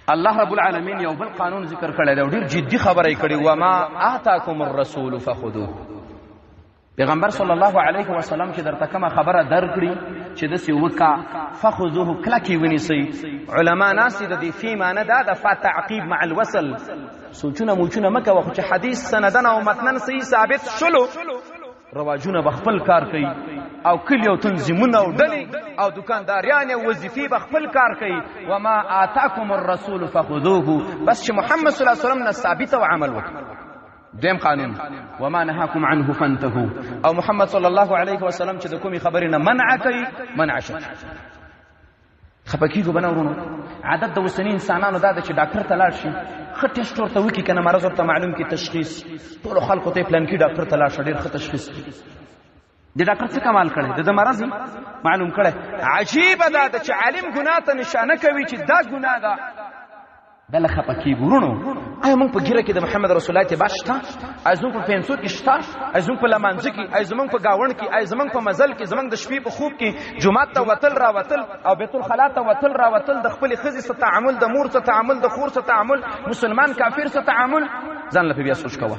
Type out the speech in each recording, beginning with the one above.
الله رب العالمین یو بل قانون ذکر کړی دی ډیر جدي خبره کړي وما آتاکم الرسول فخذوه پیغمبر صلی الله علیه وسلم چې درته کومه خبره درکړي چې د سی وکا فخذوه کله کې ونیسي علما ناس د دې فی معنی دا د تعقیب مع الوصل سوچونه موچونه مکه وخت چې حدیث سندن او متنن صحیح ثابت شلو رواجونه بخپل کار کوي او کلی او تنظیمونه او ډلې او دکانداریان او وظیفې بخپل کار کوي وما آتاکم الرسول فخذوه بس چې محمد صلی الله علیه وسلم نه ثابت او عمل وکړي دیم قانون وما نهاكم عنه فانتهوا او محمد صلی الله علیه وسلم چې د کومي خبرې نه منع کوي منع شي خپکیږي بنورونو عادت د وسنی انسانانو دا چې ډاکټر ته لاړ شي خ ټیسټ ورته وکي کنه مرض ورته معلوم کی تشخیص ټول خلکو ته پلان کې ډاکټر ته لاړ شي ډیر ښه تشخیص د ډاکټر څه کمال کړي د مرض معلوم کړي عجیب دا چې عالم ګناه ته نشانه کوي چې دا ګناه ده دله خپکی ګورونو آیا موږ په ګیره کې د محمد رسول الله ته باشتا ازمن په پنسو کې شتا ازمن په لمانځ کې ازمن په گاوند کې ازمن په مزل کې زمنګ د شپې په خوب کې جمعه ته وتل را وتل او بیت الخلا ته وتل را وتل د خپل خزي سره تعامل د مور سره تعامل د خور سره تعامل مسلمان کافر سره تعامل ځان له بیا سوچ کوه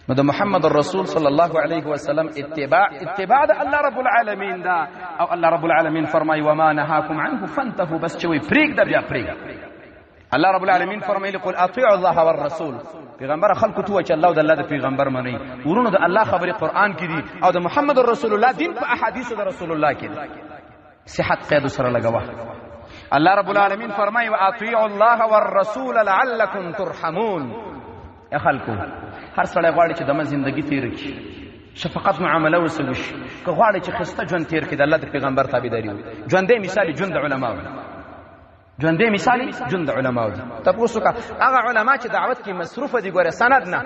نو د محمد رسول صلی الله علیه وسلم اتباع د الله رب العالمین دا او الله رب العالمین فرمای وما نهاکم عنه فانتهوا بس چوي پریک د بیا پریک الله رب العالمین فرمایلی قل اطیعوا الله والرسول پیغمبر خلق تو چې الله د الله د پیغمبر منی ورونو د الله خبره قران کې دي او د محمد رسول الله دین په احادیث د رسول الله کې دي صحت قید سره لګوا الله رب العالمین فرمای واطیعوا الله والرسول لعلکم ترحمون یا خلقو هر سړی غواړي چې دمه ژوندۍ تیر کړي شفقت معامله وسوي که غواړي چې خسته ژوند تیر کړي د الله د پیغمبر تابعداري وي ژوندۍ مثال ژوند علماء ژوندې مثال ژوند علماء دي تاسو کا هغه علما چې دعوت کې مصروف دي ګوره سند نه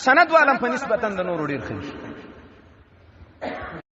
سند والم په نسبتا د نور ډیر خلک